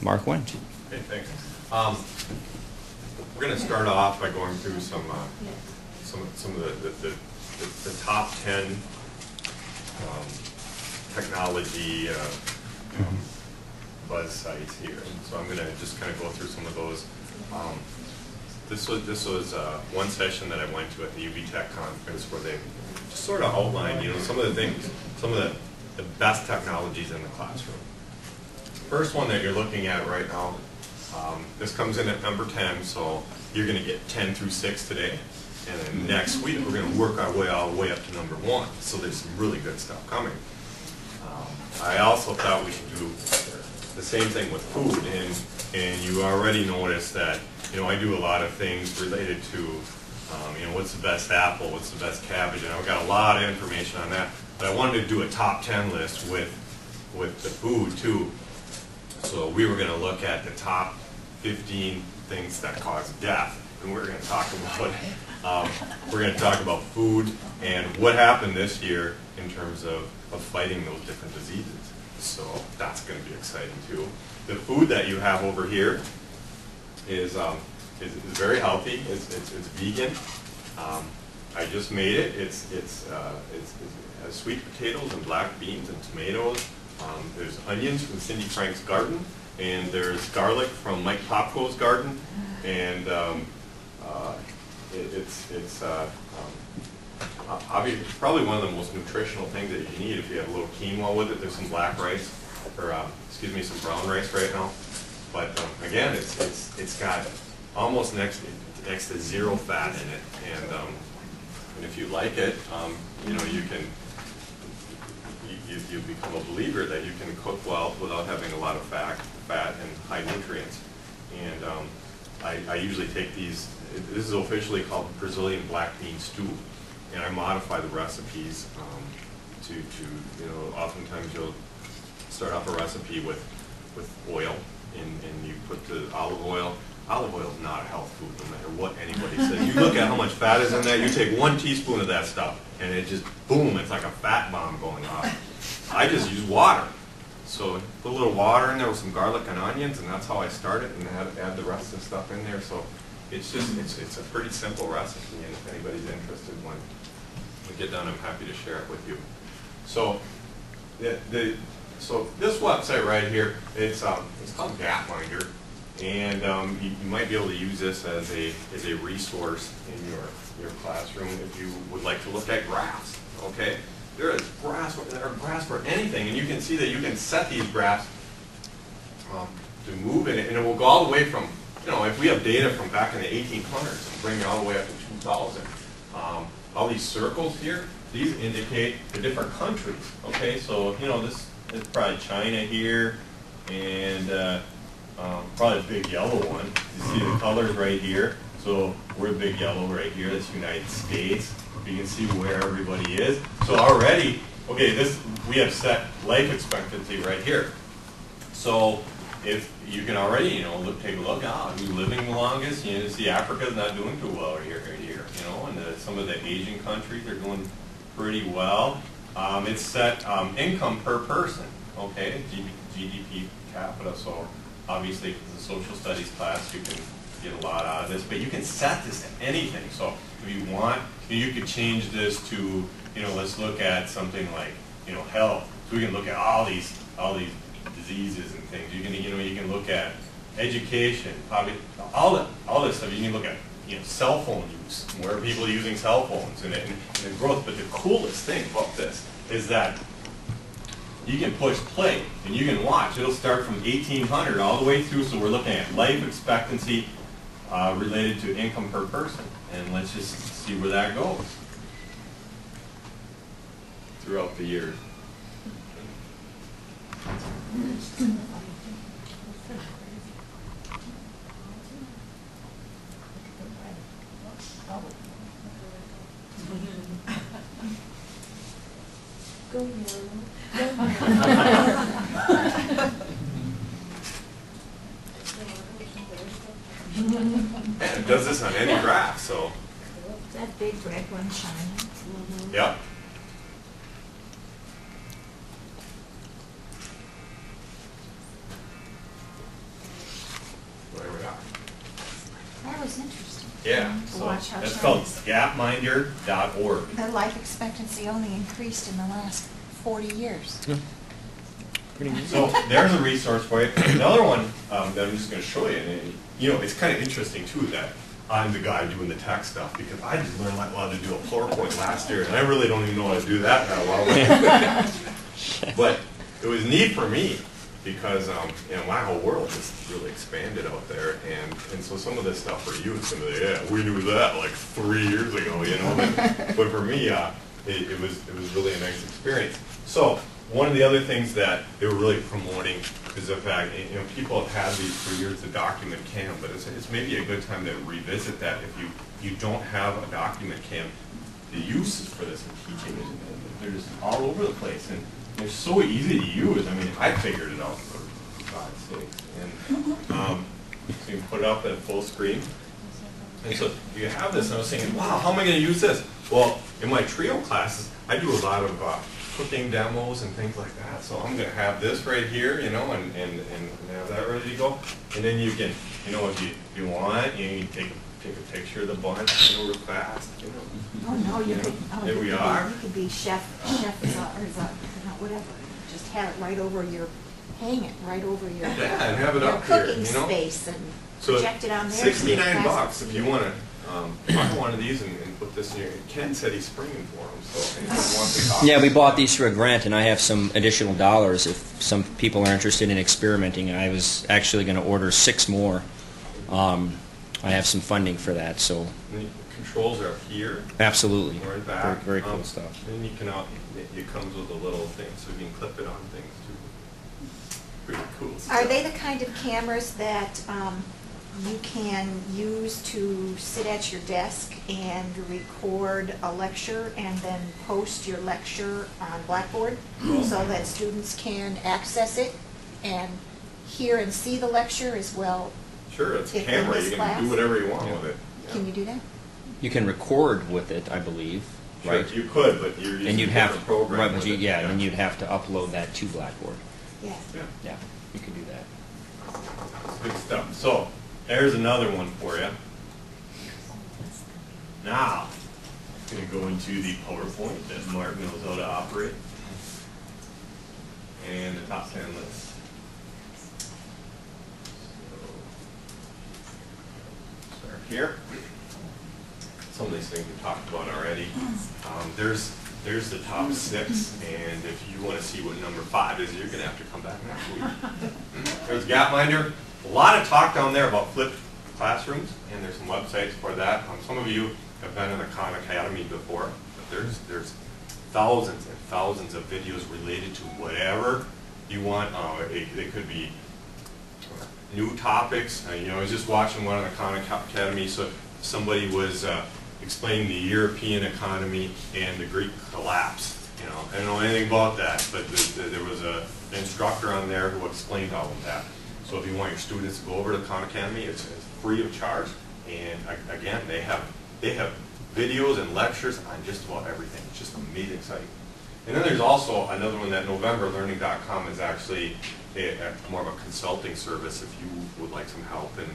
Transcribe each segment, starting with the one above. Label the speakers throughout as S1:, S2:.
S1: Mark Wendt.
S2: Okay, thanks. We're going to start off by going through some of the top 10 technology buzz sites here. And so I'm going to just kind of go through some of those. This was one session that I went to at the UB Tech conference where they just sort of outlined, some of the things, some of the best technologies in the classroom. First one that you're looking at right now, this comes in at number 10, so you're going to get 10 through 6 today. And then next week, we're going to work our way all the way up to number 1. So there's some really good stuff coming. I also thought we should do the same thing with food. And you already noticed that, I do a lot of things related to, what's the best apple, what's the best cabbage. And I've got a lot of information on that. But I wanted to do a top 10 list with the food, too. So we were going to look at the top 15 things that cause death. And we're going to talk about food and what happened this year in terms of fighting those different diseases. So that's going to be exciting too. The food that you have over here is very healthy. It's vegan. I just made it. It has sweet potatoes and black beans and tomatoes. There's onions from Cindy Frank's garden, and there's garlic from Mike Popko's garden, and it's obviously probably one of the most nutritional things that you need if you have a little quinoa with it. There's some black rice, or some brown rice right now. But again, it's got almost next to zero fat in it, and if you like it, you become a believer that you can cook well without having a lot of fat and high nutrients. And I usually take these. This is officially called Brazilian black bean stew, and I modify the recipes to oftentimes you'll start off a recipe with oil, and you put the olive oil. Olive oil is not a health food, no matter what anybody says. You look at how much fat is in that, you take 1 teaspoon of that stuff, and it just, boom, it's like a fat bomb going off. I just use water. So put a little water in there with some garlic and onions, and that's how I start it, and add the rest of the stuff in there. So it's a pretty simple recipe, and if anybody's interested when we get done, I'm happy to share it with you. So so this website right here, it's called Gapminder. And you might be able to use this as a resource in your classroom if you would like to look at graphs. Okay, there are graphs for anything, and you can see that you can set these graphs to move in it, and it will go all the way from if we have data from back in the 1800s and bring it all the way up to 2000. All these circles here, these indicate the different countries. Okay, so this is probably China here, and probably the big yellow one. You see the colors right here. So we're big yellow right here. That's United States. You can see where everybody is. So already, okay, we have set life expectancy right here. So if you can already, take a look out. Who's living the longest? You see Africa's not doing too well right here. And some of the Asian countries are doing pretty well. It's set income per person. Okay, GDP capita. So obviously, if it's a social studies class, you can get a lot out of this, but you can set this to anything. So if you want, you could change this to, let's look at something like, health. So we can look at all these diseases and things. You can look at education, probably all this stuff. You can look at, cell phone use, where people are using cell phones and the growth. But the coolest thing about this is that you can push play and you can watch. It'll start from 1800 all the way through. So we're looking at life expectancy related to income per person. And let's just see where that goes throughout the years.
S3: Go yellow.
S2: And it does this on any graph, so.
S3: That big red one shining.
S2: Yep.
S3: watch how
S2: That's
S3: shiny
S2: called
S3: it is.
S2: gapminder.org.
S3: Their life expectancy only increased in the last 40 years.
S1: Pretty neat.
S2: So there's a resource for you. Another one that I'm just going to show you, and you know, it's kind of interesting too that I'm the guy doing the tech stuff because I just learned how to do a PowerPoint last year, and I really don't even know how to do that well. But it was neat for me because you know, my whole world has really expanded out there, and so some of this stuff for you is going to be, yeah, we knew that like 3 years ago, you know. But for me, it was really a nice experience. So one of the other things that they were really promoting is the fact, you know, people have had these for years, the document cam, but it's maybe a good time to revisit that if you don't have a document cam. The uses for this in teaching, they're just all over the place, and they're so easy to use. I mean, I figured it out for God's sakes. And so you can put it up at full screen. And so you have this, and I was thinking, wow, how am I going to use this? Well, in my trio classes, I do a lot of cooking demos and things like that. So I'm going to have this right here, you know, and have that ready to go. And then you can, you know, if you want, you can take a picture of the bunch, you know, real fast, you know.
S3: Oh no, you could. Oh,
S2: There we are.
S3: You could be chef, or whatever. Just have it right over your, hang it right over your.
S2: Yeah, and have it
S3: your
S2: up here,
S3: cooking
S2: you know.
S3: space and
S2: So
S3: project it on there.
S2: $69 if you want to buy one of these and put this in your. Ken said he's springing for them, so anyone wants to talk.
S1: Yeah, we bought these through a grant, and I have some additional dollars if some people are interested in experimenting. I was actually going to order 6 more. I have some funding for that, so
S2: And the controls are up here.
S1: absolutely.
S2: Or in back.
S1: Very cool stuff.
S2: And you can it comes with a little thing, so you can clip it on things too. Pretty cool stuff.
S3: Are they the kind of cameras that you can use to sit at your desk and record a lecture and then post your lecture on Blackboard so that students can access it and hear and see the lecture as well?
S2: Sure, it's a
S3: If in
S2: camera.
S3: this
S2: You can
S3: class?
S2: do whatever you want with it. Yeah.
S3: Can you do that?
S1: You can record with it, I believe,
S2: Sure,
S1: right?
S2: you could, but you're using
S1: And you'd
S2: a
S1: have
S2: different program.
S1: right, but
S2: with
S1: you,
S2: it.
S1: yeah, and you'd have to upload that to Blackboard.
S3: Yeah.
S2: Yeah.
S1: Yeah, you could do that.
S2: Good stuff. So, there's another one for you. Now, I'm going to go into the PowerPoint that Mark knows how to operate. And the top 10 list. So, start here. Some of these things we talked about already. There's the top 6, and if you want to see what number 5 is, you're going to have to come back next week. There's Gapminder. A lot of talk down there about flipped classrooms, and there's some websites for that. Some of you have been in the Khan Academy before, but there's thousands and thousands of videos related to whatever you want. They could be new topics. You know, I was just watching one on the Khan Academy, so somebody was explaining the European economy and the Greek collapse. You know, I don't know anything about that, but there was an instructor on there who explained all of that. So if you want your students to go over to the Khan Academy, it's free of charge. And again, they have videos and lectures on just about everything. It's just an amazing site. And then there's also another one that NovemberLearning.com is actually more of a consulting service if you would like some help in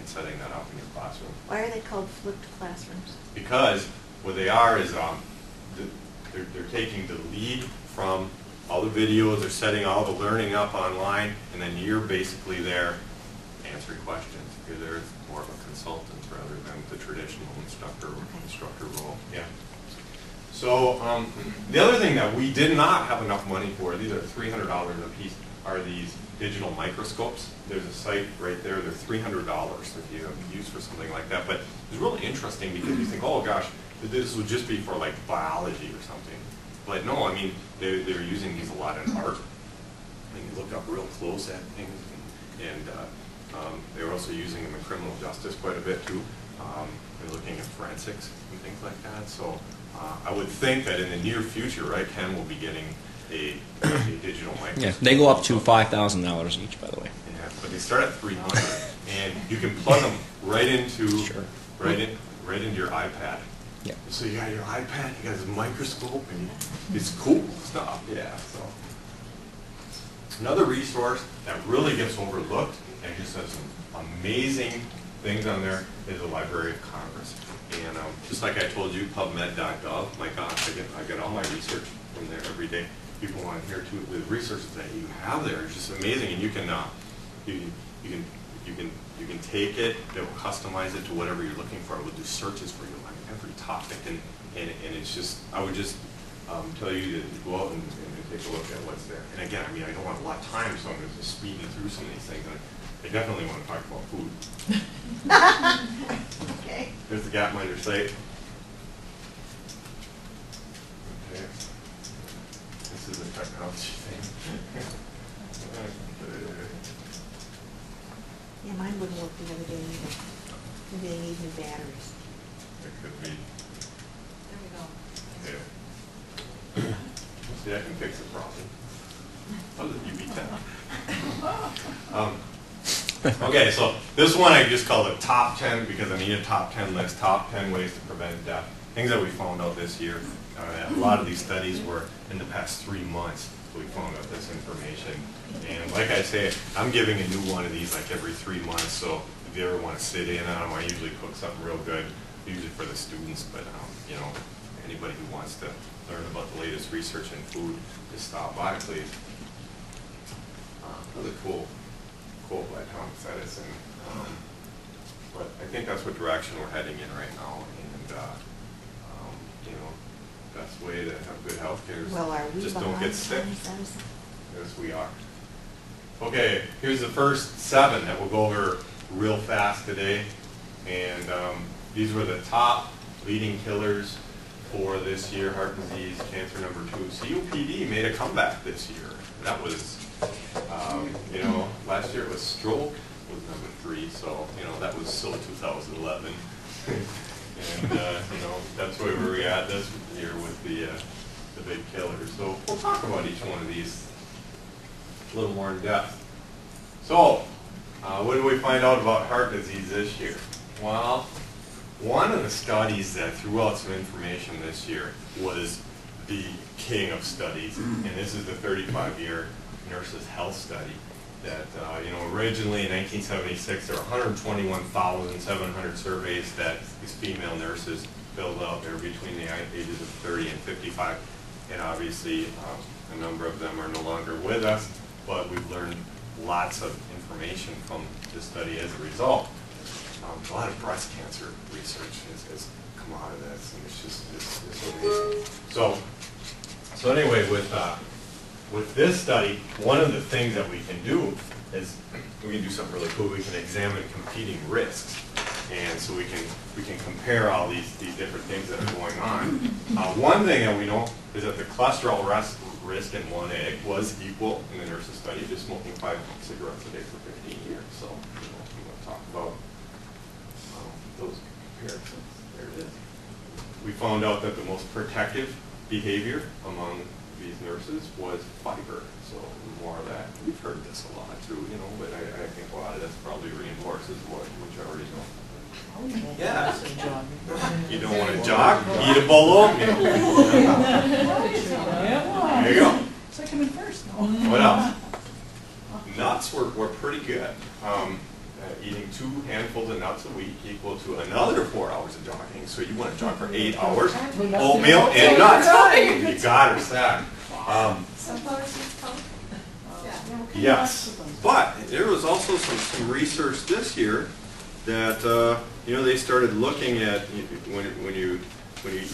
S2: setting that up in your classroom.
S3: Why are they called flipped classrooms?
S2: Because what they are is they're taking the lead from all the videos, they're setting all the learning up online, and then you're basically there answering questions. You're there more of a consultant rather than the traditional instructor role. Yeah. So the other thing that we did not have enough money for, these are $300 a piece, are these digital microscopes. There's a site right there, they're $300 if you have use for something like that. But it's really interesting because you think, oh gosh, this would just be for like biology or something. But no, I mean, they're using these a lot in art. I mean, you look up real close at things, and they're also using them in criminal justice quite a bit too. They're looking at forensics and things like that. So I would think that in the near future, right, Ken will be getting a digital microscope.
S1: Yeah, they go up to $5,000 each, by the way.
S2: Yeah, but they start at $300, and you can plug them right into right into your iPad.
S1: Yeah.
S2: So you got your iPad, you got this microscope, and it's cool stuff. Yeah. So another resource that really gets overlooked and just has some amazing things on there is the Library of Congress. And just like I told you, PubMed.gov, my gosh, I get all my research from there every day. People want to hear too, the resources that you have there is just amazing, and you can take it, it will customize it to whatever you're looking for. It will do searches for you on every topic, and it's just, I would just tell you to go out and take a look at what's there. And again, I mean, I don't want a lot of time, so I'm just speeding through some of these things. And I definitely want to talk about food.
S3: Okay.
S2: There's the Gapminder site. Okay. This is a technology thing.
S3: Yeah, mine wouldn't work the other day either. Maybe they need new batteries.
S2: It could be.
S4: There we go.
S2: Yeah. See, I can fix the problem. How does UV10? Okay, so this one I just call the top 10 because I need a top 10 list, top 10 ways to prevent death. Things that we found out this year. A lot of these studies were in the past 3 months we found out this information. And like I say, I'm giving a new one of these like every 3 months, so if you ever want to sit in on them, I usually cook something real good, usually for the students, but you know, anybody who wants to learn about the latest research in food, just stop by, please. Another cool quote by Thomas Edison. But I think that's what direction we're heading in right now, and you know, best way to have good health care is
S3: Well, are we
S2: just don't
S3: behind
S2: get sick.
S3: Thomas Edison?
S2: Yes, we are. Okay, here's the first 7 that we'll go over real fast today, and these were the top leading killers for this year: heart disease, cancer number 2. COPD made a comeback this year. That was, you know, last year it was stroke was number 3, so, you know, that was still 2011. And, you know, that's where we're at this year with the big killers. So we'll talk about each one of these a little more in depth. So, what did we find out about heart disease this year? Well, one of the studies that threw out some information this year was the king of studies, and this is the 35-year nurses' health study that, you know, originally in 1976, there were 121,700 surveys that these female nurses filled out. They were between the ages of 30 and 55, and obviously a number of them are no longer with us, but we've learned lots of information from this study as a result. A lot of breast cancer research has come out of this, and it's just it's amazing. So anyway, with this study, one of the things that we can do is we can do something really cool. We can examine competing risks, and so we can compare all these different things that are going on. One thing that we know is that the cholesterol risk in one egg was equal in the nurses' study to smoking 5 cigarettes a day for 15 years. So, you know, we want to talk about those comparisons. There it is. We found out that the most protective behavior among these nurses was fiber. So more of that. We've heard this a lot too, you know, but I think a lot of this probably reinforces what you already know. Yeah. You don't want to jog? Eat a bowl of oatmeal. There you go.
S4: So I come in first.
S2: What else? Nuts were pretty good. Eating 2 handfuls of nuts a week equal to another 4 hours of jogging. So you want to jog for 8 hours, oatmeal and nuts. You got her set.
S4: Sunflower seeds count?
S2: Yes, but there was also some research this year that you know, they started looking at when you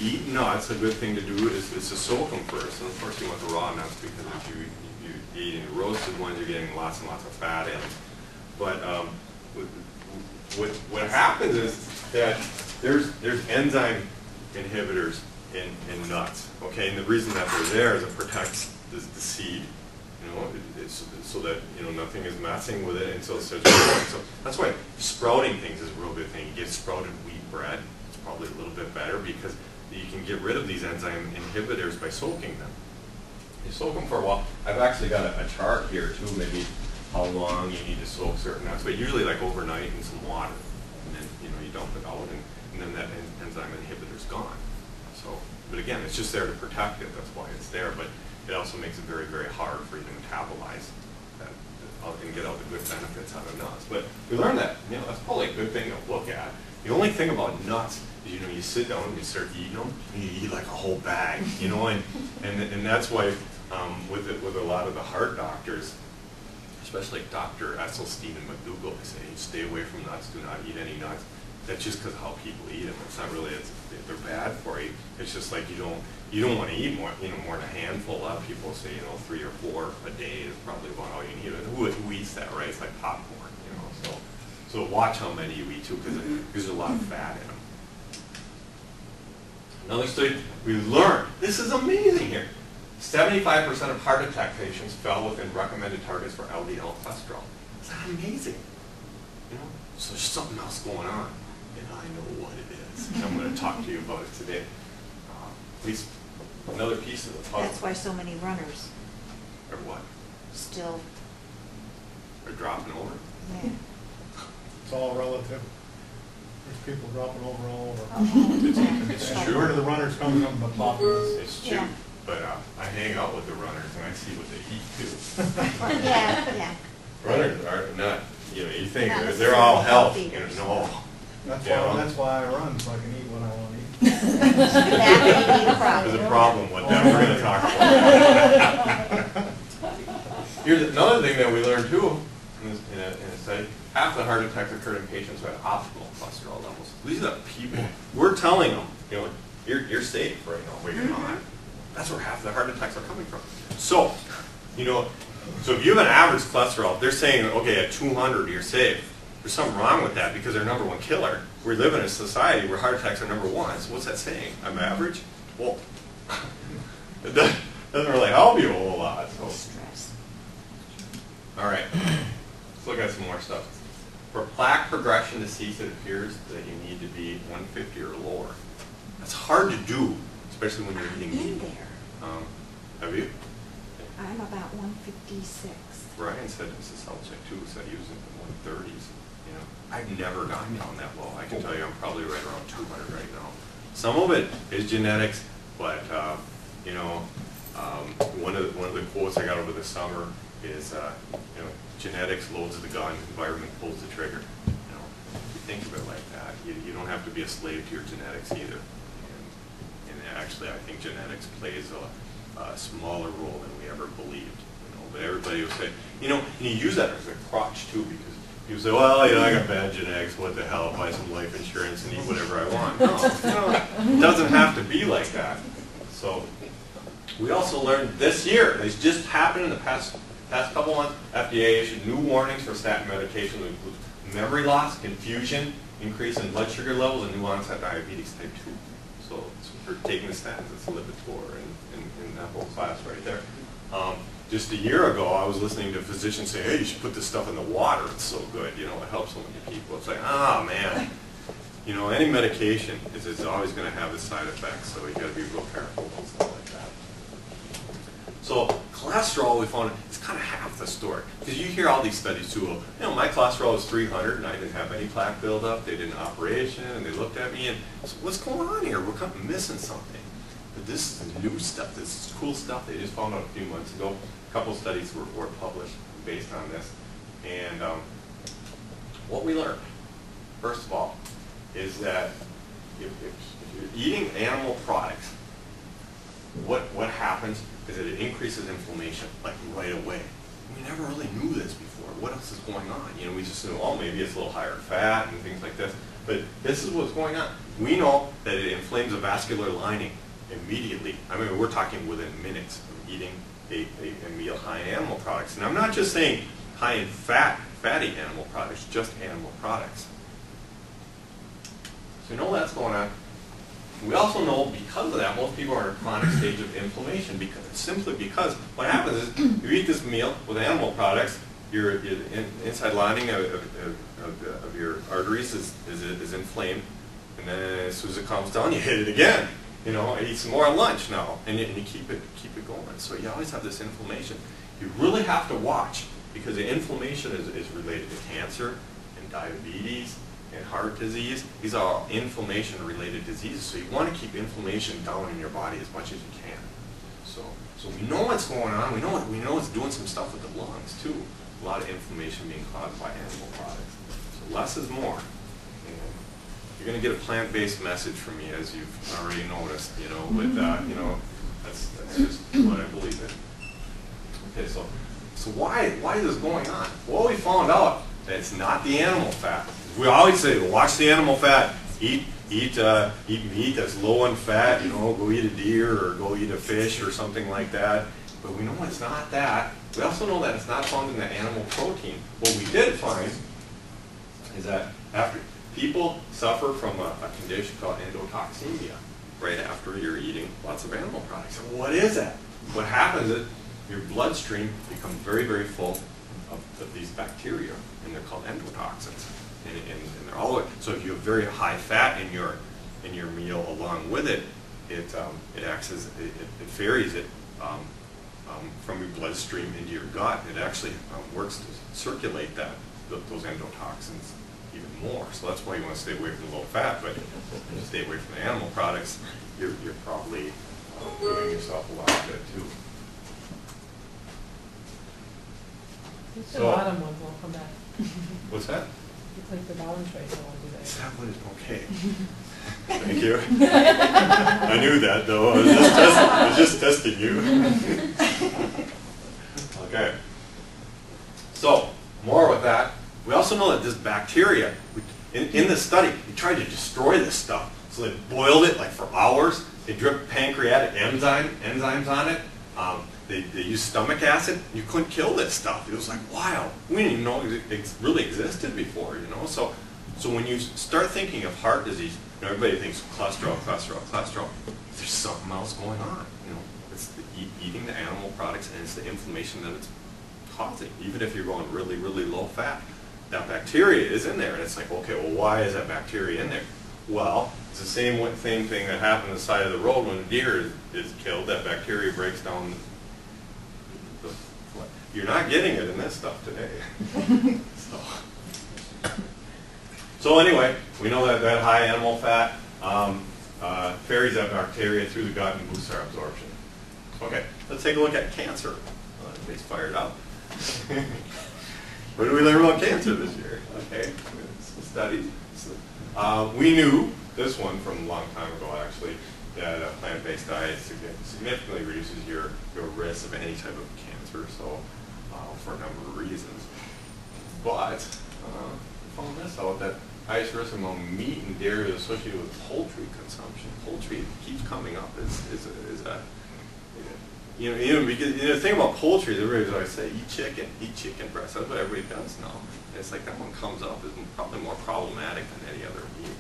S2: eat nuts, a good thing to do is to soak them first. And of course, you want the raw nuts because if you eat the roasted ones, you're getting lots and lots of fat in. But what happens is that there's enzyme inhibitors in nuts. Okay, and the reason that they're there is it protects the seed. You know, it's so that, you know, nothing is messing with it until it starts growing. So that's why sprouting things is a real good thing. You get sprouted wheat bread, it's probably a little bit better because you can get rid of these enzyme inhibitors by soaking them. You soak them for a while. I've actually got a chart here too, maybe how long you need to soak certain nuts, but usually like overnight in some water, and then, you know, you dump it out, and then that enzyme inhibitor's gone. So, but again, it's just there to protect it. That's why it's there. But it also makes it very, very hard for you to metabolize and get all the good benefits out of nuts. But we learned that, that's probably a good thing to look at. The only thing about nuts is, you sit down and you start eating them, and you eat like a whole bag, and that's why with a lot of the heart doctors, especially like Dr. Esselstyn and McDougall, they say, stay away from nuts, do not eat any nuts. That's just because of how people eat them. It's not really, they're bad for you. It's just like you don't want to eat more, more than a handful. A lot of people say, 3 or 4 a day is probably about all you need. And who eats that, right? It's like popcorn, So watch how many you eat too, because there's a lot of fat in them. Another study we learned, this is amazing here. 75% of heart attack patients fell within recommended targets for LDL cholesterol. Is that amazing? So there's something else going on, and I know what it is. And I'm going to talk to you about it today. At least another piece of the puzzle.
S3: That's why so many runners
S2: Or what?
S3: still,
S2: Are dropping over?
S3: yeah.
S5: It's all relative. There's people dropping over all over.
S2: It's
S5: And
S2: true.
S5: where do the runners come from? The top.
S2: It's true.
S3: Yeah.
S2: But I hang out with the runners, and I see what they eat too.
S3: Yeah.
S2: Runners are not, you think
S3: Not
S2: they're all
S3: necessarily
S2: health.
S3: healthy.
S2: No.
S5: That's why I run, so I can eat what I want to eat.
S3: That may be the
S2: There's a
S3: problem.
S2: problem with that. We're going to talk about it. Here's another thing that we learned too in a study. Half the heart attacks occurred in patients who had optimal cholesterol levels. These are the people. We're telling them, you're safe right now, but you're not. That's where half the heart attacks are coming from. So, so if you have an average cholesterol, they're saying, okay, at 200 you're safe. There's something wrong with that because they're number one killer. We live in a society where heart attacks are number one. So what's that saying? I'm average? Well, it doesn't really help you a whole lot. So.
S3: Stress.
S2: All right, let's look at some more stuff. For plaque progression to cease, it appears that you need to be 150 or lower. That's hard to do, especially when you're eating
S3: In
S2: meat.
S3: there,
S2: Have you?
S3: I'm about 156.
S2: Brian said this is health check too, said he was in the 130s. I've never gotten down that low. I can tell you I'm probably right around 200 right now. Some of it is genetics, but one of the quotes I got over the summer is genetics loads the gun, environment pulls the trigger. If you think of it like that, you don't have to be a slave to your genetics either. And actually, I think genetics plays a smaller role than we ever believed. But everybody will say, and you use that as a crutch too, because people say, well, I got bad genetics, what the hell, buy some life insurance and eat whatever I want. No, it doesn't have to be like that. So we also learned this year, this just happened in the past couple months, FDA issued new warnings for statin medication that include memory loss, confusion, increase in blood sugar levels, and new onset diabetes type 2. So for taking the statins, it's Lipitor in that whole class right there. Just a year ago, I was listening to physicians say, hey, you should put this stuff in the water. It's so good. It helps so many people. It's like, man. Any medication is always going to have its side effects, so you got to be real careful and stuff like that. So cholesterol, we found it's kind of half the story. Because you hear all these studies too. My cholesterol was 300 and I didn't have any plaque buildup. They did an operation and they looked at me and so what's going on here? We're kind of missing something. But this is new stuff. This is cool stuff they just found out a few months ago. A couple of studies were published based on this. And what we learned, first of all, is that if you're eating animal products, what happens is that it increases inflammation, like right away. We never really knew this before. What else is going on? We just knew, maybe it's a little higher fat and things like this. But this is what's going on. We know that it inflames the vascular lining immediately. We're talking within minutes of eating a meal high in animal products. And I'm not just saying high in fatty animal products, just animal products. So we know that's going on. We also know because of that, most people are in a chronic stage of inflammation simply because what happens is you eat this meal with animal products, your inside lining of your arteries is inflamed, and then as soon as it calms down, you hit it again. Eat some more at lunch now, and you keep it going. So you always have this inflammation. You really have to watch because the inflammation is related to cancer and diabetes and heart disease. These are all inflammation-related diseases. So you want to keep inflammation down in your body as much as you can. So we know what's going on. We know it's doing some stuff with the lungs too. a lot of inflammation being caused by animal products. So less is more. And you're going to get a plant-based message from me, as you've already noticed, you know, with, you know, that's just what I believe in. Okay, so why is this going on? Well, we found out that it's not the animal fat. We always say, well, watch the animal fat, eat meat that's low in fat, you know, go eat a deer or go eat a fish or something like that. But we know it's not that. We also know that it's not found in the animal protein. What we did find is that after people suffer from a condition called endotoxemia right after you're eating lots of animal products. And what is that? What happens is your bloodstream becomes very, very full of these bacteria, and they're called endotoxins. And they're all, so if you have very high fat in your meal along with it, it acts as it ferries it from your bloodstream into your gut. It actually works to circulate those endotoxins even more. So that's why you want to stay away from low fat, but if you stay away from the animal products, you're probably doing yourself a lot of good too.
S6: The bottom ones won't come back.
S2: What's that?
S6: It's like the bottom choice, I won't do that.
S2: That one is okay. Thank you. I knew that though. I was just testing you. Okay. So, more with that. We also know that this bacteria, in this study, we tried to destroy this stuff. So they boiled it like for hours. They dripped pancreatic enzymes on it. They used stomach acid. You couldn't kill this stuff. It was like, wow, we didn't even know it really existed before, you know. So when you start thinking of heart disease, you know, everybody thinks cholesterol. There's something else going on, you know. It's eating the animal products, and it's the inflammation that it's causing. Even if you're going really, really low fat, that bacteria is in there, and it's like, okay, well, why is that bacteria in there? Well, it's the same thing that happened on the side of the road when a deer is killed. That bacteria breaks down. You're not getting it in this stuff today. So anyway, we know that high animal fat ferries that bacteria through the gut and boosts our absorption. Okay, let's take a look at cancer. Everybody's fired up. What did we learn about cancer this year? Okay, some studies. We knew this one from a long time ago, actually, that a plant-based diet significantly reduces your risk of any type of cancer. So, for a number of reasons. But we found this out, that highest risk among meat and dairy is associated with poultry consumption. Poultry keeps coming up as a because the thing about poultry, everybody's always say eat chicken breast. That's what everybody does now. And it's like that one comes up as probably more problematic than any other meat.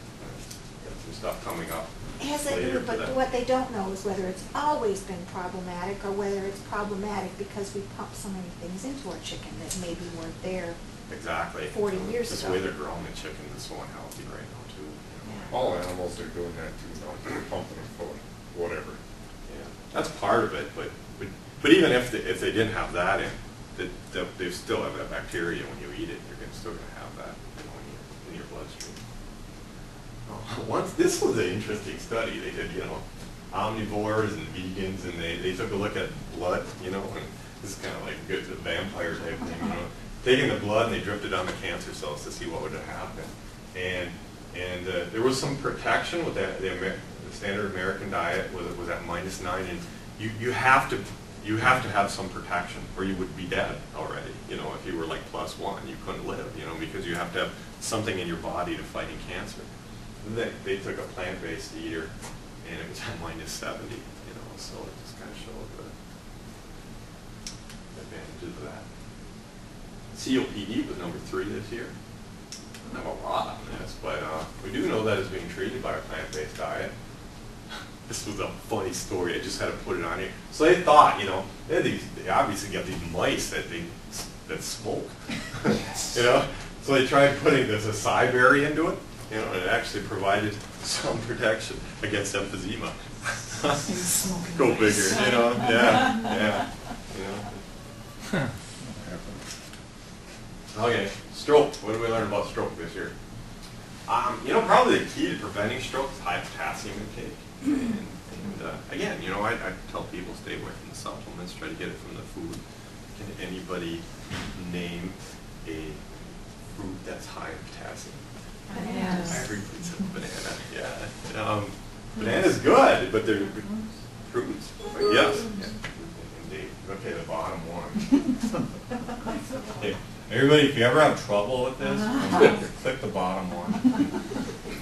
S2: Got some stuff coming up.
S3: But what they don't know is whether it's always been problematic or whether it's problematic because we pump so many things into our chicken that maybe weren't there
S2: exactly
S3: 40 years
S2: this
S3: ago.
S2: way they're growing the chicken is so unhealthy right now too. You know.
S3: Yeah.
S5: All animals are doing that too, now, they're pumping them full of whatever.
S2: Yeah, that's part of it, but even if they didn't have that in, they still have that bacteria when you eat it. You're still going to have that, you know, in your bloodstream. Once this was an interesting study. They did, you know, omnivores and vegans, and they took a look at blood, you know, and this is kind of like good the vampire type thing, you know, taking the blood and they dripped it on the cancer cells to see what would have happened, and there was some protection with that. The standard American diet was at -9, and you have to have some protection, or you would be dead already. You know, if you were like +1, you couldn't live. You know, because you have to have something in your body to fighting cancer. They took a plant-based eater, and it was at -70. You know, so it just kind of showed the advantages of that. COPD was number 3 this year. I don't have a lot on this, but we do know that it's being treated by a plant-based diet. This was a funny story. I just had to put it on here. So they thought, you know, they obviously got these mice that smoke, you know. So they tried putting this acai berry into it, you know, and it actually provided some protection against emphysema. Go figure, you know. Yeah, you know. Okay, stroke. What did we learn about stroke this year? You know, probably the key to preventing stroke is high potassium intake. And again, you know, I tell people stay away from the supplements, try to get it from the food. Can anybody name a fruit that's high in potassium?
S3: Bananas.
S2: Everybody said banana, yeah. Banana's good, but they're fruits. But yes, yeah, indeed. Okay, the bottom one. Okay, everybody, if you ever have trouble with this, click the bottom one.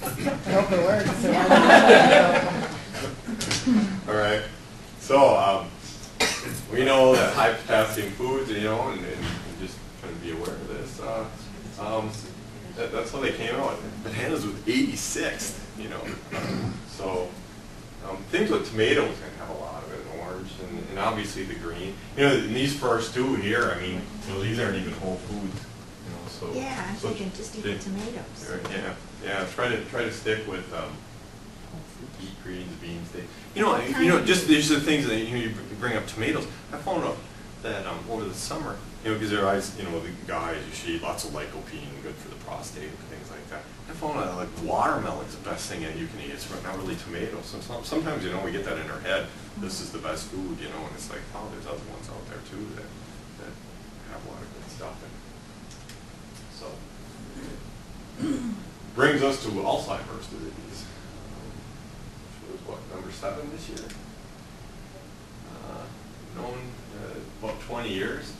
S6: I hope it works.
S2: All right. So we know that high potassium foods, you know, and just trying to be aware of this. That's how they came out. Bananas was 86th, you know. So things with tomatoes can have a lot of it, orange, and obviously the green. You know, and these first two here, I mean, you know, these aren't even whole foods. You know, so
S3: Yeah, I'm
S2: so
S3: thinking just eat the tomatoes.
S2: Yeah. Try to stick with eat greens, beans. You know, just these are the things that you bring up tomatoes. I found out that over the summer, you know, because they're always, you know, the guys, you should eat lots of lycopene, good for the prostate and things like that. I found out like watermelon's the best thing that you can eat. It's not really tomatoes. So sometimes, you know, we get that in our head. This is the best food, you know, and it's like, oh, there's other ones out there too that have a lot of good stuff in it. So brings us to Alzheimer's disease, which was what, number 7 this year? Known about 20 years.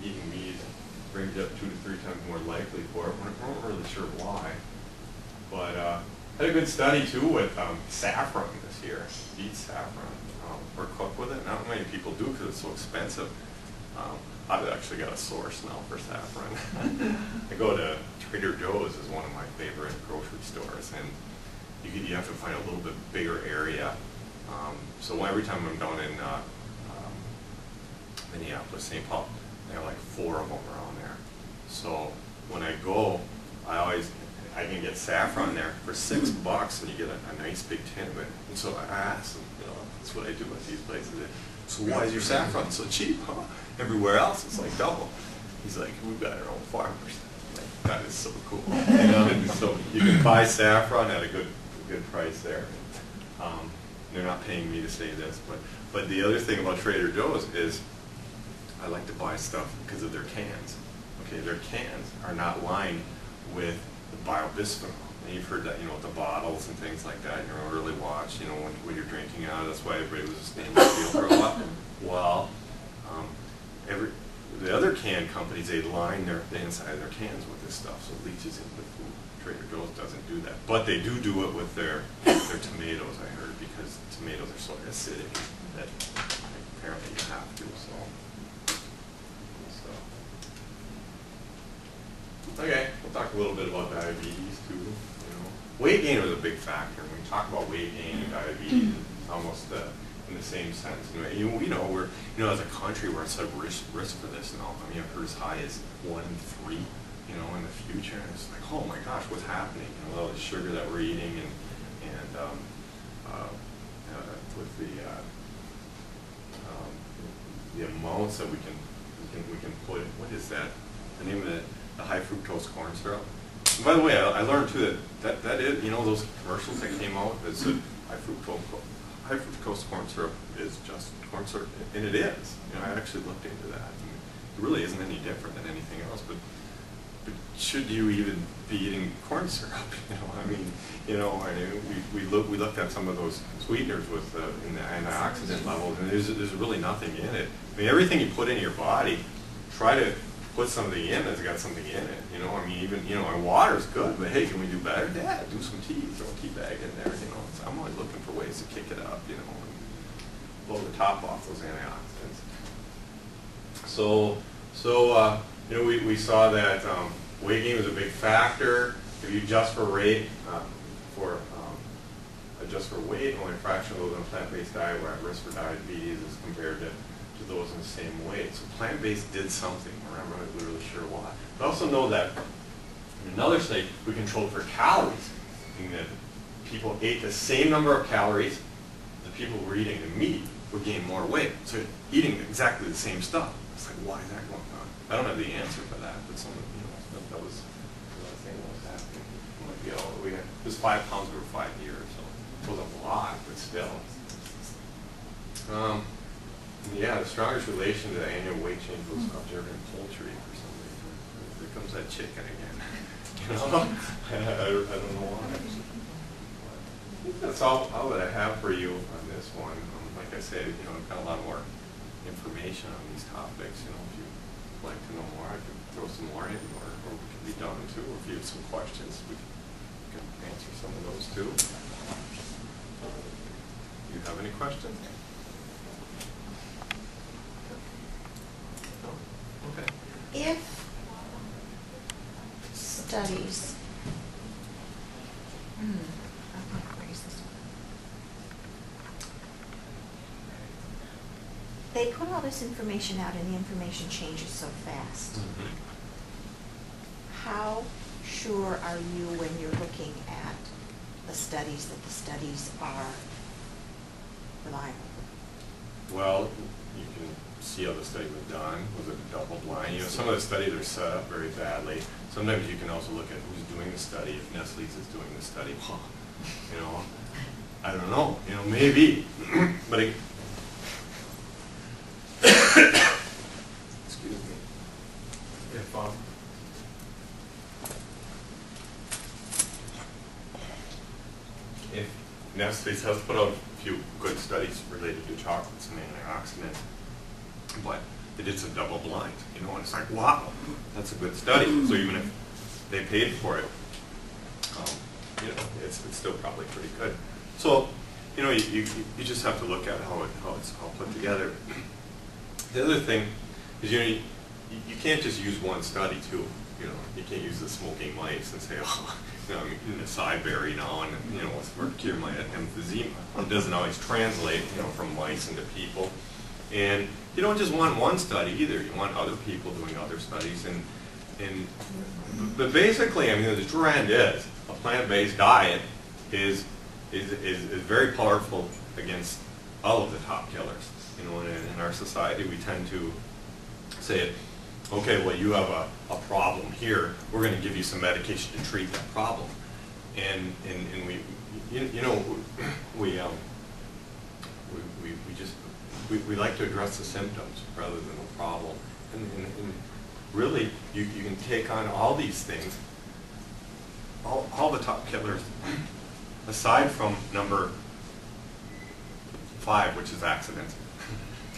S2: Eating meat brings it up 2 to 3 times more likely for it. We're not really sure why, but had a good study too with saffron this year. Eat saffron or cook with it. Not many people do because it's so expensive. I've actually got a source now for saffron. I go to Trader Joe's is one of my favorite grocery stores, and you have to find a little bit bigger area. So every time I'm down in Minneapolis, St. Paul, there are like 4 of them around there. So when I go, I can get saffron there for $6, and you get a nice big tin of it. And so I asked them, you know, that's what I do at these places. So why is your saffron so cheap, huh? Everywhere else it's like double. He's like, we've got our own farmers. Like, that is so cool. You know, and so you can buy saffron at a good price there. They're not paying me to say this, but the other thing about Trader Joe's is I like to buy stuff because of their cans. Okay, their cans are not lined with the biobisphenol. And you've heard that, you know, with the bottles and things like that. You know, really watch, you know, when you're drinking out of. That's why everybody was a stainless steel for a while. Well, the other can companies, they line the inside of their cans with this stuff, so it leaches into the food. Trader Joe's doesn't do that, but they do it with their tomatoes. I heard, because tomatoes are so acidic that apparently you have to. Okay, we'll talk a little bit about diabetes too. You know, weight gain was a big factor. When we talk about weight gain and diabetes, it's almost in the same sense. You know, we're, you know, as a country, we're at such risk for this now. I mean, I've heard as high as 1 in 3, you know, in the future. And it's like, oh my gosh, what's happening? You know, all the sugar that we're eating, and with the amounts that we can put. What is that? The name of it? The high fructose corn syrup. And by the way, I learned too that is, you know, those commercials that came out that said high fructose corn syrup is just corn syrup, and it is. You know, I actually looked into that. I mean, it really isn't any different than anything else. But should you even be eating corn syrup? You know, I mean, you know, we looked at some of those sweeteners with in the antioxidant levels, and there's really nothing in it. I mean, everything you put in your body, try to put something in that's got something in it. You know, I mean, even, you know, our water's good, but hey, can we do better? Yeah, do some tea, throw a tea bag in there. You know, so I'm always looking for ways to kick it up. You know, and blow the top off those antioxidants. So you know, we saw that weight gain was a big factor. If you adjust for weight, only a fraction of those on a plant-based diet were at risk for diabetes as compared to those in the same weight. So plant-based did something, or I'm not really sure why. But also know that in another study, we controlled for calories, meaning that people ate the same number of calories, the people who were eating the meat would gain more weight. So eating exactly the same stuff. It's like, why is that going on? I don't have the answer for that, but some, you know, that was another thing that was happening. It was 5 pounds over 5 years, so it wasn't a lot, but still. Yeah, the strongest relation to the annual weight change was observed in poultry for some reason. Here comes that chicken again. You know, I don't know why. I think that's all that I have for you on this one. Like I said, you know, I've got a lot more information on these topics. You know, if you'd like to know more, I could throw some more in, or we could be done too. If you have some questions, we can answer some of those too. Do you have any questions? No? Okay.
S3: If studies, I'm going to phrase this one. They put all this information out and the information changes so fast. How sure are you when you're looking at the studies that the studies are reliable?
S2: Well, you can see how the study was done. Was it double blind? You know, some of the studies are set up very badly. Sometimes you can also look at who's doing the study. If Nestle's is doing the study, well, you know, I don't know. You know, maybe, but it, excuse me. If Nestle's has put out a few good studies related to chocolates and antioxidant, but they did some double blind, you know, and it's like, wow, that's a good study. So even if they paid for it, you know, it's still probably pretty good. So, you know, you just have to look at how it's all put together. The other thing is, you know, you can't just use one study too. You know, you can't use the smoking mice and say, oh, you know, I'm eating acai berry now, and you know, it's for cure my emphysema. It doesn't always translate, you know, from mice into people. And you don't just want one study either. You want other people doing other studies. But basically, I mean, the trend is a plant-based diet is very powerful against all of the top killers. You know, in our society, we tend to say, okay, well, you have a problem here. We're going to give you some medication to treat that problem. And we, you know, we like to address the symptoms rather than the problem. And really, you can take on all these things, all the top killers, aside from number 5, which is accidents.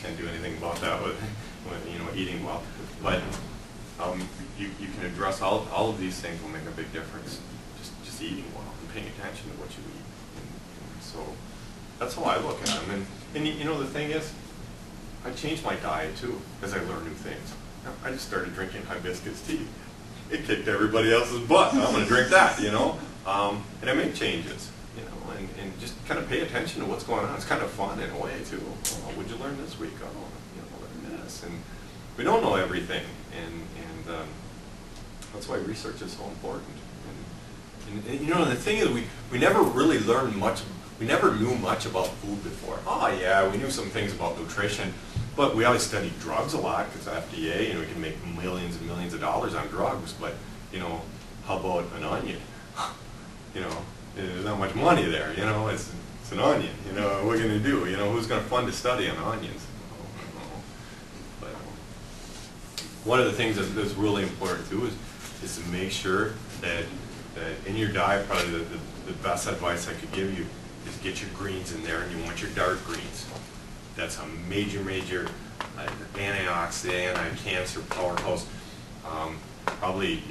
S2: Can't do anything about that with you know, eating well. But you can address all of these things will make a big difference. Just eating well and paying attention to what you eat. And so that's how I look at them. And you know, the thing is, I changed my diet too as I learned new things. I just started drinking hibiscus tea. It kicked everybody else's butt. I'm going to drink that, you know. And I make changes, you know, and just kind of pay attention to what's going on. It's kind of fun in a way too. Oh, what'd you learn this week? Oh, you know, learn this. And we don't know everything, and that's why research is so important. And you know, the thing is, we never really learned much. We never knew much about food before. Oh yeah, we knew some things about nutrition, but we always studied drugs a lot because FDA, you know, we can make millions and millions of dollars on drugs. But you know, how about an onion? You know, there's not much money there. You know, it's an onion. You know, what are we going to do? You know, who's going to fund a study on onions? But one of the things that's really important too is to make sure that in your diet, probably the best advice I could give you is get your greens in there, and you want your dark greens. That's a major antioxidant, anti-cancer powerhouse. Probably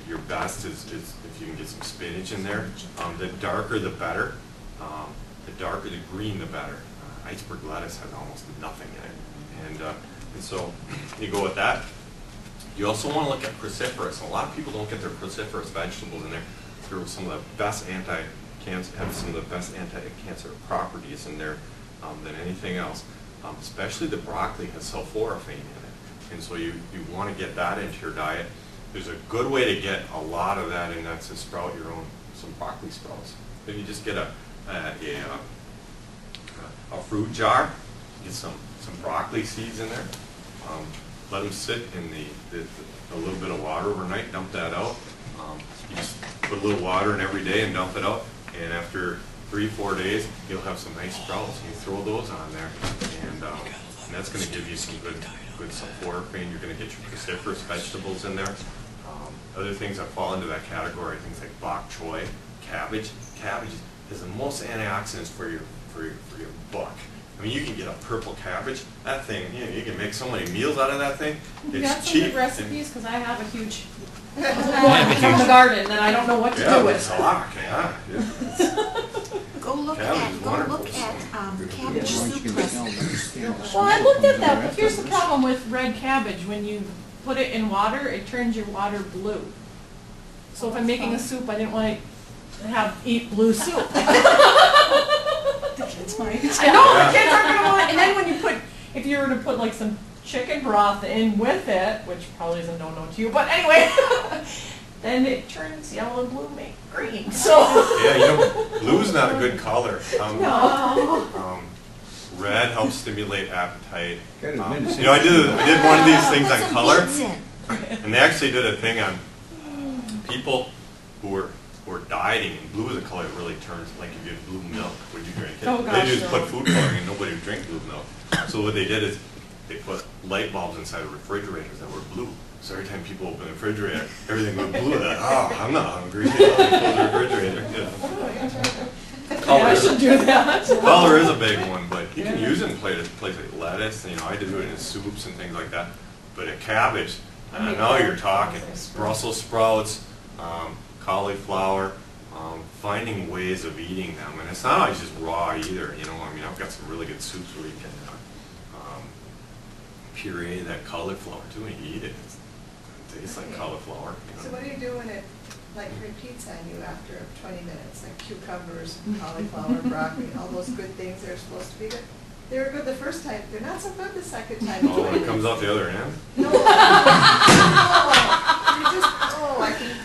S2: your best is if you can get some spinach in there. The darker the better. The darker the green the better. Iceberg lettuce has almost nothing in it, and so you go with that. You also want to look at cruciferous. A lot of people don't get their cruciferous vegetables in there. They're some of the best anti-cancer, have some of the best anti-cancer properties in there than anything else. Especially the broccoli has sulforaphane in it, and so you want to get that into your diet. There's a good way to get a lot of that, and that's to sprout your own some broccoli sprouts. If you just get a fruit jar, get some broccoli seeds in there. Let them sit in a little bit of water overnight. Dump that out. You just put a little water in every day and dump it out. And after 3-4 days, you'll have some nice sprouts. And you throw those on there, and that's going to give you some good support. You're going to get your cruciferous vegetables in there. Other things that fall into that category, things like bok choy, cabbage. Cabbage is the most antioxidants for your buck. I mean, you can get a purple cabbage. That thing, you can make so many meals out of that thing.
S6: You
S2: It's
S6: got some
S2: cheap.
S6: good recipes, because I have a huge
S1: have a
S6: from the
S1: huge-
S6: garden that I don't know what to
S2: Yeah,
S6: do
S2: it's
S6: with.
S2: block, yeah.
S3: Go look
S2: Cabbage is
S3: at,
S2: wonderful.
S3: cabbage soup recipes.
S6: Well, I looked at that, but here's the problem with red cabbage. When you put it in water, it turns your water blue. So if I'm making a soup, I didn't want to eat blue soup.
S4: That's my.
S6: I know, the kids aren't gonna want, and then when you put, if you were to put like some chicken broth in with it, which probably is a no-no to you, but anyway, then it turns yellow and blue make green, so.
S2: Yeah, blue's not a good color.
S6: No.
S2: Red helps stimulate appetite.
S7: Got his medicine.
S2: I did one of these things
S3: Put
S2: on
S3: some
S2: color,
S3: beets in.
S2: and they actually did a thing on people who were dieting, and blue is a color that really turns, like if you had blue milk, would you drink it?
S6: Oh, gosh,
S2: They just
S6: no.
S2: put food coloring and nobody would drink blue milk. So what they did is they put light bulbs inside of refrigerators that were blue. So every time people open the refrigerator, everything went blue. They're like, oh, I'm not hungry. Close the refrigerator.
S6: Yeah, I should do that.
S2: Color is a big one, but you can use it in places like lettuce. I do it in soups and things like that. But a cabbage, I know you're talking Brussels sprouts, cauliflower, finding ways of eating them. And it's not always just raw either. I've got some really good soups where you can puree that cauliflower too, and you eat it. It tastes like cauliflower.
S8: So what do you do when it repeats on you after 20 minutes? Like cucumbers, cauliflower, broccoli, all those good things that are supposed to be good. They were good the first time. They're not so good the second time.
S2: Oh, when it comes out the other end?
S8: No. You just, I can.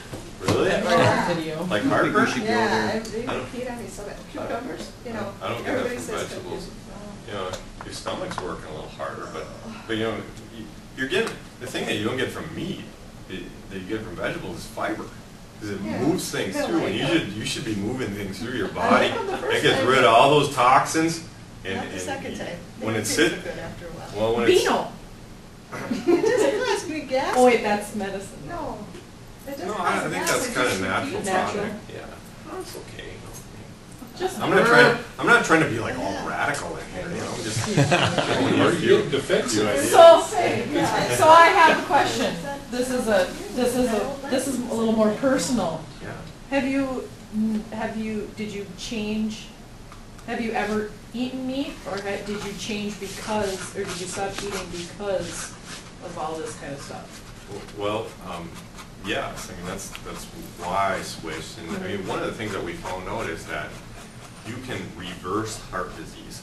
S2: Really?
S6: Yeah. Video.
S2: Like
S7: I think we
S2: heartburn?
S7: should go
S8: Yeah,
S7: there.
S8: they repeat on me so bad. Cucumbers,
S2: I don't get that
S8: everybody
S2: from
S8: says
S2: vegetables.
S8: cucumbers.
S2: Your stomach's working a little harder, but you're getting, the thing that you don't get from meat, that you get from vegetables is fiber. Because it
S8: Yeah.
S2: moves things
S8: Yeah,
S2: through,
S8: like
S2: and
S8: that.
S2: you should be moving things through your body.
S8: like them the first
S2: It gets
S8: time.
S2: rid of all those toxins.
S8: Not the second time. They
S2: When
S8: don't
S2: it's
S8: taste
S2: sit,
S8: so good after a while.
S2: well, when it's,
S6: Beano.
S8: It doesn't cause me gas.
S6: Oh wait, that's medicine.
S8: No. It doesn't
S2: no,
S8: cause
S2: I think
S8: gas,
S2: that's
S8: it
S2: kind
S8: just
S2: of natural.
S8: repeats.
S6: Natural.
S2: Yeah, that's okay.
S6: Just
S2: I'm not trying to be like all radical in here. I'm just
S5: You're getting defensive.
S6: So I have a question. This is a little more personal.
S2: Yeah.
S6: Have you ever eaten meat, or did you change because, or did you stop eating because of all this kind of stuff?
S2: Well, yes. That's why I switched. And one of the things that we found out is that you can reverse heart disease.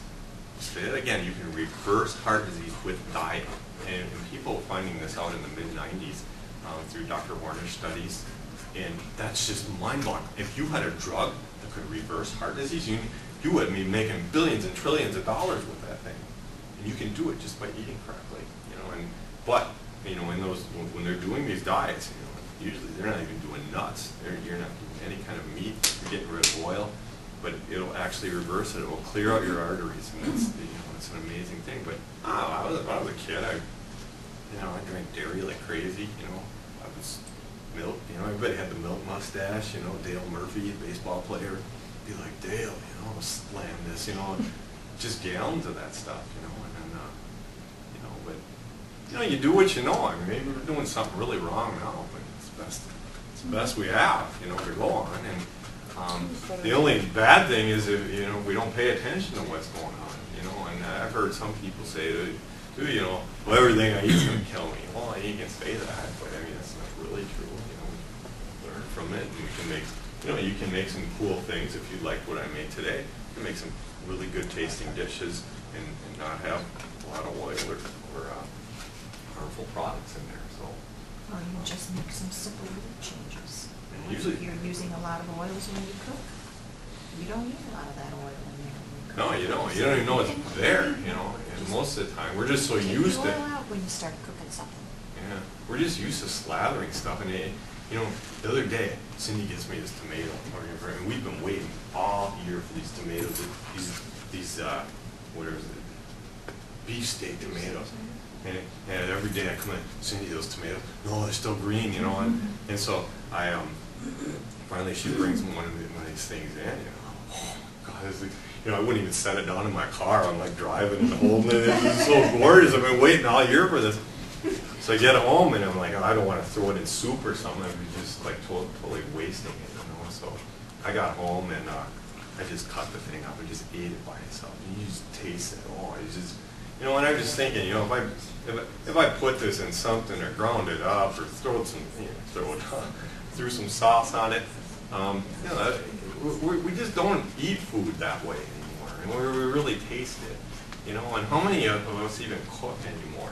S2: Say that again. You can reverse heart disease with diet. And people finding this out in the mid-90s through Dr. Warner's studies, and that's just mind-boggling. If you had a drug that could reverse heart disease, you would be making billions and trillions of dollars with that thing. And you can do it just by eating correctly. But when they're doing these diets, usually they're not even doing nuts. You're not doing any kind of meat. You're getting rid of oil, but it'll actually reverse it. It will clear out your arteries, and it's an amazing thing. But when I was a kid, I drank dairy like crazy. I was milk. Everybody had the milk mustache. Dale Murphy, baseball player, be like, Dale, slam this. Just gallons of that stuff. But you do what you know. Maybe we're doing something really wrong now, but it's the best we have. To go on. And the only bad thing is if we don't pay attention to what's going on. And I've heard some people say that. Well, everything I eat is going to kill me. Well, you can say that, but that's not really true. We learn from it, and we can make, you can make some cool things if you like what I made today. You can make some really good tasting dishes and not have a lot of oil or harmful products in there. So.
S3: Or you just make some simple little changes.
S2: And usually,
S3: If you're using a lot of oils when you cook, you don't need a lot of that oil in there.
S2: no, you don't. You don't even know it's there. And most of the time, we're just so used
S3: Take the
S2: to.
S3: oil out when you start cooking something.
S2: Yeah, we're just used to slathering stuff. And the other day, Cindy gets me this tomato, and we've been waiting all year for these tomatoes. These what is it? beefsteak tomatoes. And every day I come in, Cindy, those tomatoes, no, they're still green, you know. And so I finally she brings one of these things in, you know. Oh God, this is, you know, I wouldn't even set it down in my car. I'm like driving and holding it. This is so gorgeous. I've been waiting all year for this. So I get home and I'm like, oh, I don't want to throw it in soup or something. I'd be just like totally wasting it, you know. So I got home and I just cut the thing up and just ate it by itself. And you just taste it. Oh, it's just, you know. And I'm just thinking, you know, if I put this in something or ground it up or throw some sauce on it, you know, we just don't eat food that way anymore, and we really taste it, you know. And how many of us even cook anymore?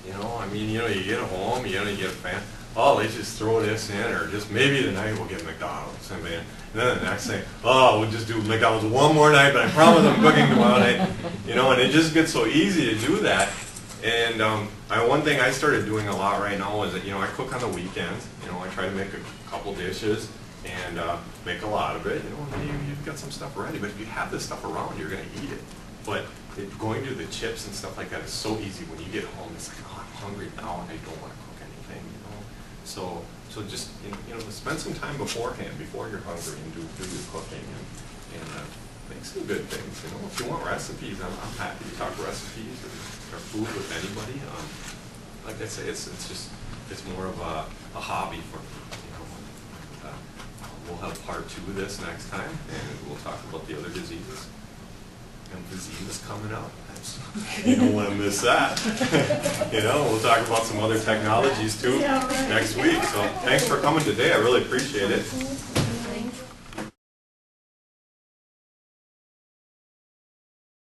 S2: You know, I mean, you know, you get home, you know, you get a fan. Oh, let's just throw this in, or just maybe tonight we'll get McDonald's. And then the next thing, oh, we'll just do McDonald's one more night, but I promise I'm cooking tomorrow night. You know, and it just gets so easy to do that. And one thing I started doing a lot right now is that, you know, I cook on the weekends. You know, I try to make a couple dishes and make a lot of it. You know, and you've got some stuff ready. But if you have this stuff around, you're going to eat it. But going to the chips and stuff like that is so easy when you get home. It's like, oh, I'm hungry now and I don't want to cook anything, you know. So just, you know, spend some time beforehand, before you're hungry, and do your cooking and make some good things, you know. If you want recipes, I'm happy to talk recipes or food with anybody. Like I say, it's more of a hobby for me, you know. We'll have part 2 of this next time, and we'll talk about the other diseases. Emphysema is coming up. You don't want to miss that. You know, we'll talk about some other technologies too next week. So thanks for coming today. I really appreciate it.